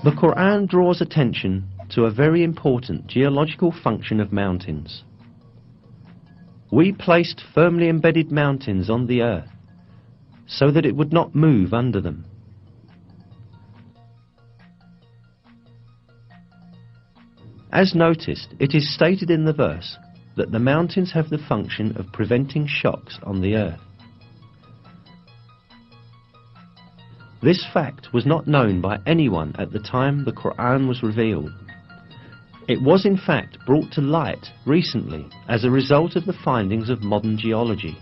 The Quran draws attention to a very important geological function of mountains. We placed firmly embedded mountains on the earth so that it would not move under them. As noticed, it is stated in the verse that the mountains have the function of preventing shocks on the earth. This fact was not known by anyone at the time the Quran was revealed. It was in fact brought to light recently as a result of the findings of modern geology.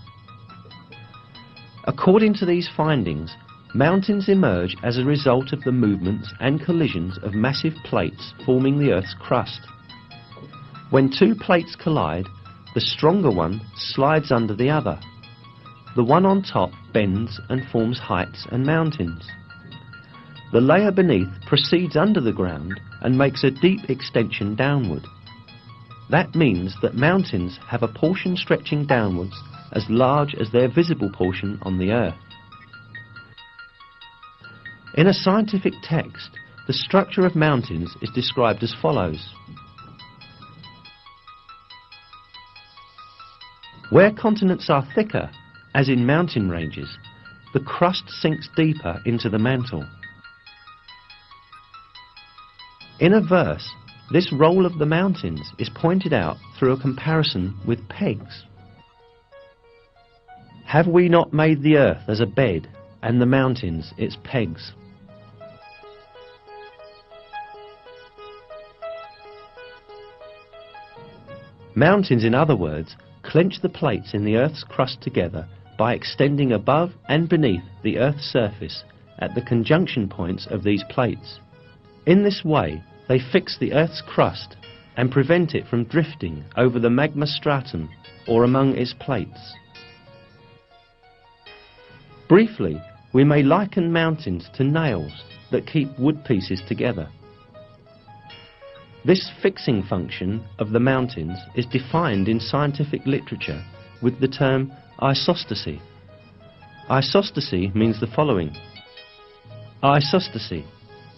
According to these findings, mountains emerge as a result of the movements and collisions of massive plates forming the Earth's crust. When two plates collide, the stronger one slides under the other. The one on top bends and forms heights and mountains. The layer beneath proceeds under the ground and makes a deep extension downward. That means that mountains have a portion stretching downwards as large as their visible portion on the earth. In a scientific text, the structure of mountains is described as follows. Where continents are thicker, as in mountain ranges, the crust sinks deeper into the mantle. In a verse, this role of the mountains is pointed out through a comparison with pegs. Have we not made the earth as a bed, and the mountains its pegs? Mountains, in other words, clench the plates in the earth's crust together by extending above and beneath the earth's surface at the conjunction points of these plates. In this way, they fix the earth's crust and prevent it from drifting over the magma stratum or among its plates. Briefly, we may liken mountains to nails that keep wood pieces together. This fixing function of the mountains is defined in scientific literature with the term isostasy. Isostasy means the following. Isostasy,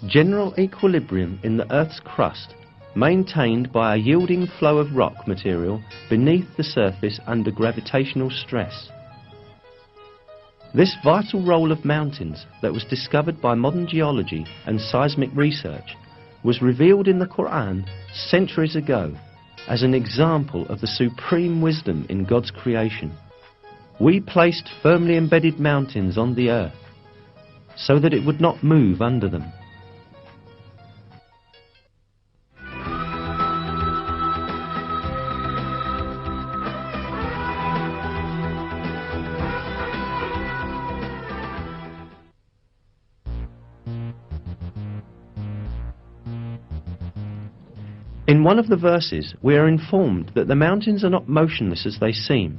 general equilibrium in the Earth's crust, maintained by a yielding flow of rock material beneath the surface under gravitational stress. This vital role of mountains that was discovered by modern geology and seismic research was revealed in the Quran centuries ago as an example of the supreme wisdom in God's creation. We placed firmly embedded mountains on the earth so that it would not move under them. In one of the verses, we are informed that the mountains are not motionless as they seem,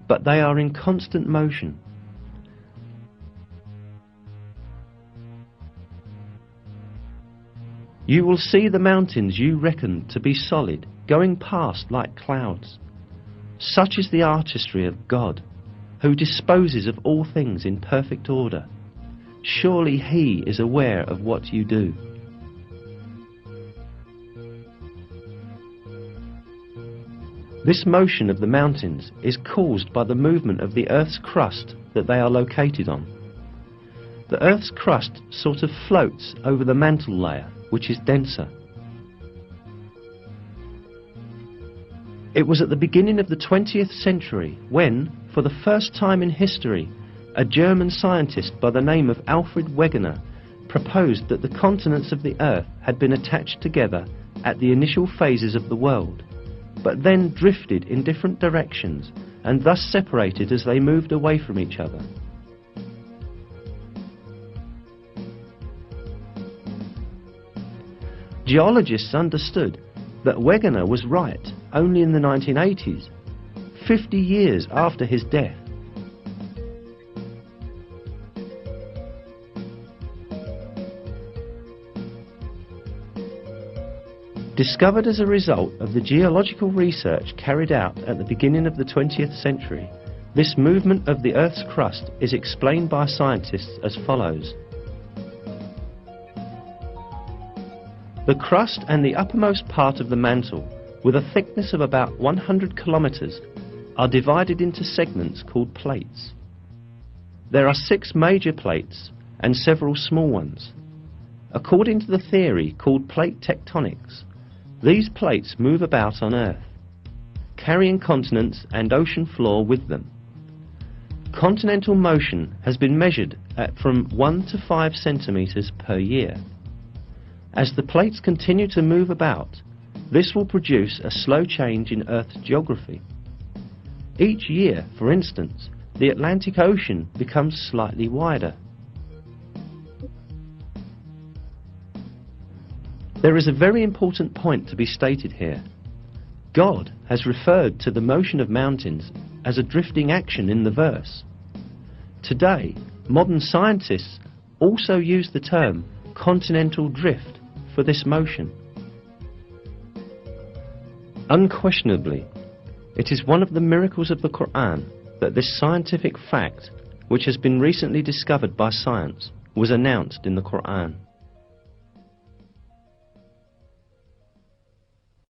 but they are in constant motion. You will see the mountains you reckoned to be solid going past like clouds. Such is the artistry of God, who disposes of all things in perfect order. Surely He is aware of what you do. This motion of the mountains is caused by the movement of the Earth's crust that they are located on. The Earth's crust sort of floats over the mantle layer, which is denser. It was at the beginning of the 20th century when, for the first time in history, a German scientist by the name of Alfred Wegener proposed that the continents of the Earth had been attached together at the initial phases of the world, but then drifted in different directions and thus separated as they moved away from each other. Geologists understood that Wegener was right only in the 1980s, 50 years after his death. Discovered as a result of the geological research carried out at the beginning of the 20th century, this movement of the Earth's crust is explained by scientists as follows. The crust and the uppermost part of the mantle, with a thickness of about 100 kilometers, are divided into segments called plates. There are 6 major plates and several small ones. According to the theory called plate tectonics, these plates move about on Earth, carrying continents and ocean floor with them. Continental motion has been measured at from 1 to 5 centimeters per year. As the plates continue to move about, this will produce a slow change in Earth's geography. Each year, for instance, the Atlantic Ocean becomes slightly wider. There is a very important point to be stated here. God has referred to the motion of mountains as a drifting action in the verse. Today, modern scientists also use the term continental drift for this motion. Unquestionably, it is one of the miracles of the Quran that this scientific fact, which has been recently discovered by science, was announced in the Quran.